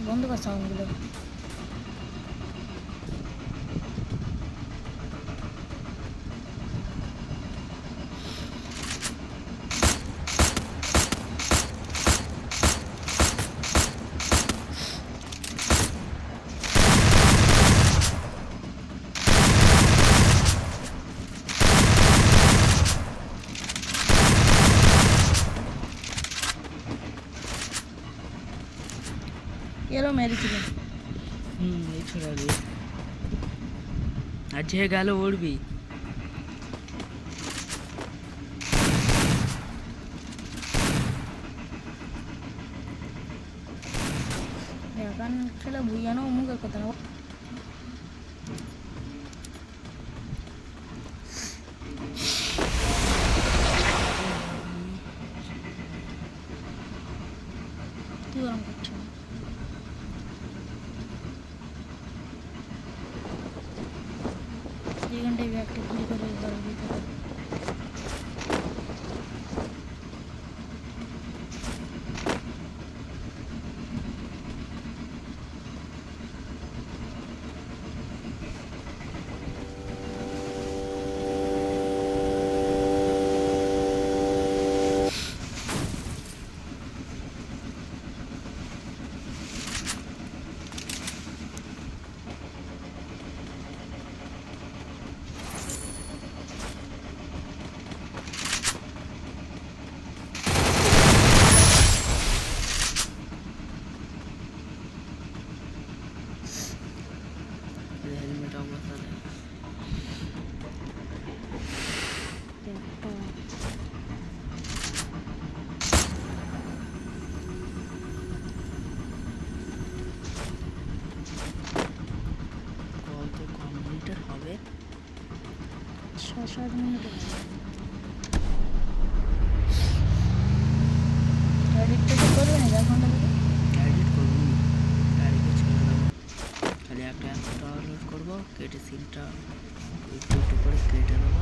বন্ধ কর সাউন্ডগুলো। এরও মেরেছিল। এই ছড়াবি আর যে গেল উড়বি। এখন খেলে ভুইয়ানো মুখের কথা না। কি গরম করছে এই ঘন্টায় ব্যাগটা কি করে ঘরের ভিতরে। হেলমেট অবস্থা কত কম্পিউটার হবে? 6-7 মিনিট এডিটটা তো করবে না এখন এডিট করবো না, গাড়িকে ছেড়ে দেবো। খালি একটা অ্যাপ ডাউনলোড করবো, কেটে সিনটা একটু একটু করে কেটে দেবো।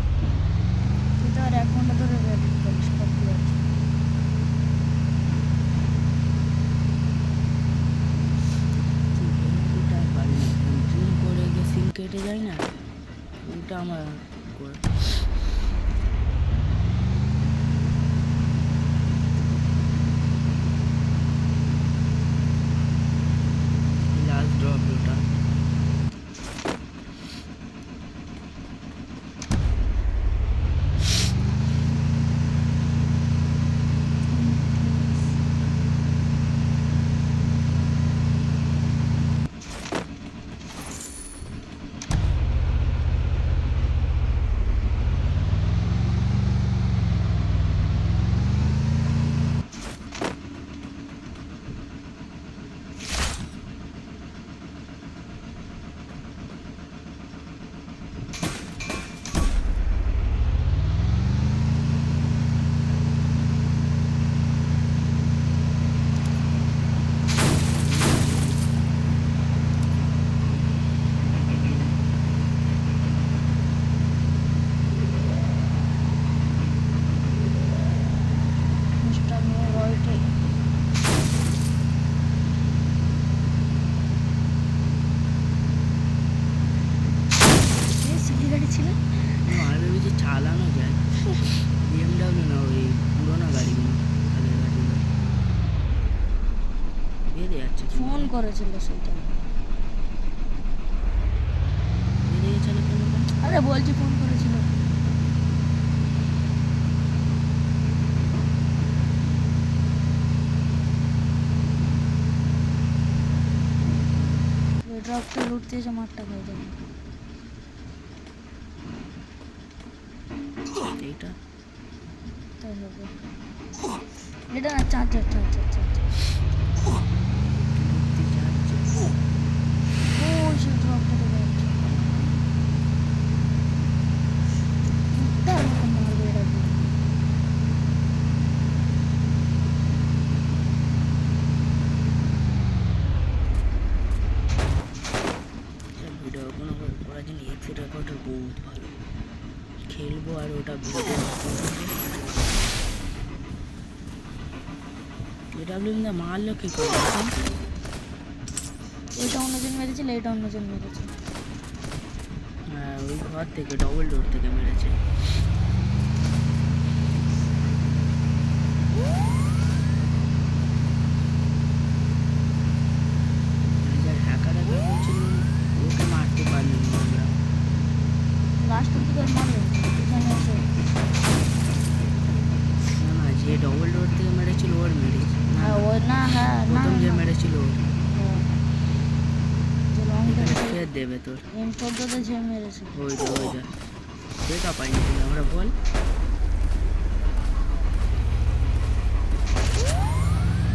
তুই তো আর 1 ঘন্টা ধরে এডিট করিস করতে পারছিস। জুম করে গিয়ে সিন কেটে যায় না, ওটা আমার করে লাস্ট ড্রপ ওটা। চালানো যায় BMW না, ওই পুরোনো গাড়িগুলো আগের গাড়িগুলো বেরিয়ে যাচ্ছে। ফোন করেছিল সেইটা বেরিয়ে চলে কেন? আরে বলছি ফোন করেছিল। ড্রপটা লুটতে এসে মারটা খাই যাবে। এইটা তাই হবে এটা না চার্জার চার্জার চার্জার লুটতে যাচ্ছে। ওই সে ড্রপটা তো যাচ্ছে উঠটা এরকম মারবে এরা ভিডিও কোনো করার জন্য এক্সিট রেকর্ডটা বহুত ভালো খেলবো আর ওটা ভিডিও এটা আপনি মারলো কি করে? ওইটা অন্যজন মেরেছিল, এইটা অন্যজন মেরেছে। হ্যাঁ ওই ঘর থেকে ডবল ডোর থেকে মেরেছে। যার হ্যাকার হ্যাকার বলছিল ওকে মারতে পারলি না আমরা। লাস্ট দিকে মারবে এখানে এসে। না না, যে ডবল ডোর থেকে মেরেছিল ওর মেরেছে। হ্যাঁ ও না, হ্যাঁ না, প্রথম যে না। মেরেছিল ওর। হ্যাঁ। যে লং এখানে থেকে ফের দেবে তোর। M14 যে মেরেছে। ওই যা ওই যা, দেখা পাইনি তুমি, আমরা বল।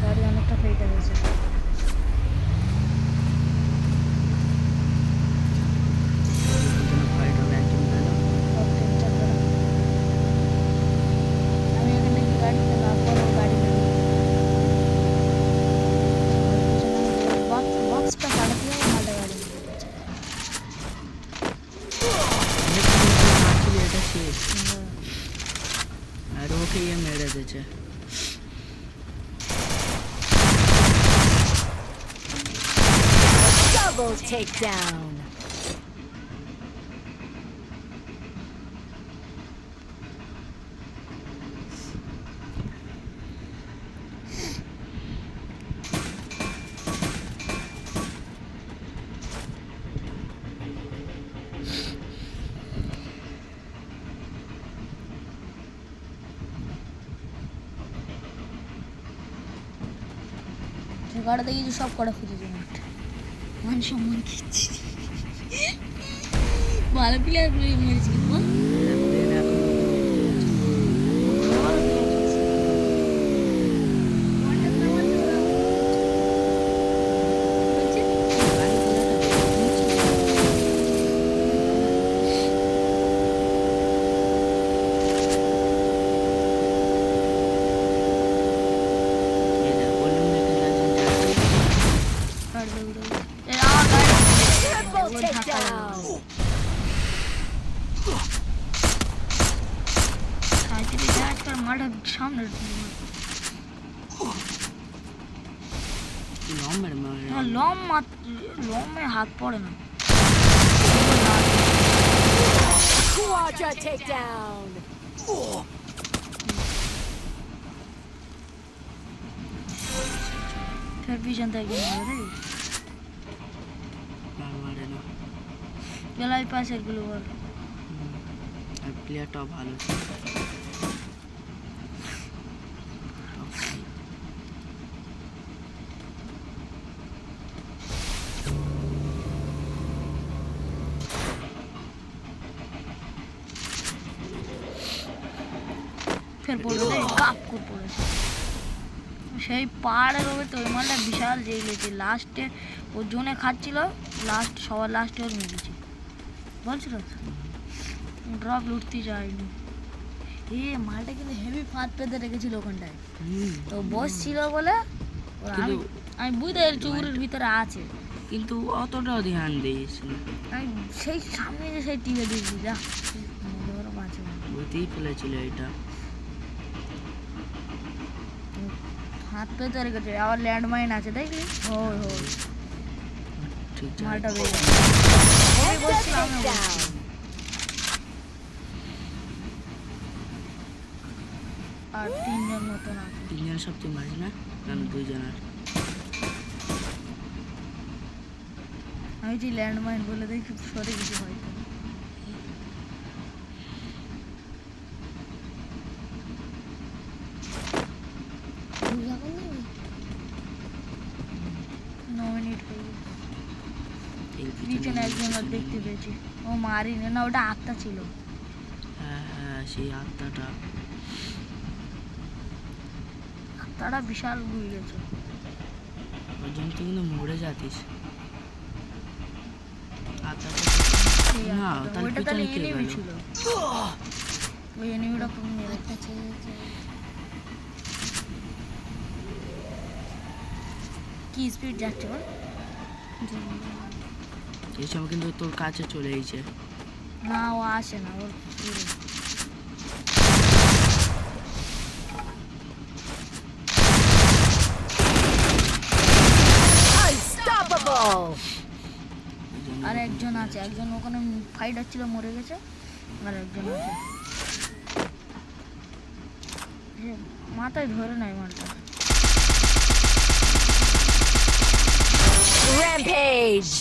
গাড়ি অনেকটা ফেটে গেছে। ফাইট হবে, একজন গেল। আমি এখানে গাড়িতে না পড়ো, গাড়ি বক্সটা পাঠাতে হবে, মালটা গাড়ি মারছিল, এটা শেষ। আর ওকে ইয়ে মেরে দিয়েছে। Double takedown. গাড়ি দেখি সব কটা ফিরে যাবে, মান সম্মান কিচ্ছি ভালো প্লেয়ার মেরেছি কিন্তু Triple takedown. মাঠের সামনে লম্বে হাত পড়ে না। Quadra takedown. ফের পিছন থেকে মারে গেলাই পাশের গুলো বল। আর প্লেয়ারটাও ভালো ছিল। ফের পড়বে কাপ করে পড়েছে সেই পাহাড়ের ওপরে তো ওই মালটা বিশাল জেগেছে। লাস্টে ও জোনে খাচ্ছিল, লাস্ট সবার লাস্টে ওর মেরেছে বলছিল ড্রপ লুটতে যায়নি। এ মালটা কিন্তু হেভি ফাঁদ পেতে রেখেছিল ওখানটায়, তো বসছিল বলে আমি বুঝতে পারছি চুরের ভিতরে আছে, কিন্তু অতটাও ধ্যান দিয়েছি না। আমি সেই সামনে যে সেই টিভি দিয়েছি যা বাঁচে বুঝতেই ফেলেছিল এটা। হাত পেতে রেখেছে, আবার ল্যান্ডমাইন আছে দেখলি। ওই ওই ঠিক মালটা আছে। Takedown. আর তিনজন মতন আছে। তিনজন সব তুই মারিস না, কারণ দুইজন আর। আমি যে ল্যান্ডমাইন বলে দেখি সরে কিছু হয়তো পিছনে একজন দেখতে পেয়েছি, ও মারিনি না, ওটা আত্মা ছিল। হ্যাঁ হ্যাঁ, সেই আত্মাটা আত্মাটা বিশাল ঘুরে গেছে। ওর জন্য তুই কিন্তু মরে যাতিস। আত্মাটা না, ওইটা তাহলে এনিমি ছিল, ওই এনিমিটা খুব মেরে কি স্পিড যাচ্ছে বল। এই সময় কিন্তু তোর কাছে চলে এসেছে। না ও আসে না, ওর Unstoppable. Triple. আর একজন আছে, একজন ওখানে ফাইট হচ্ছিল মরে গেছে, আর একজন আছে যে মাথায় ধরে নাই মালটা। Rampage.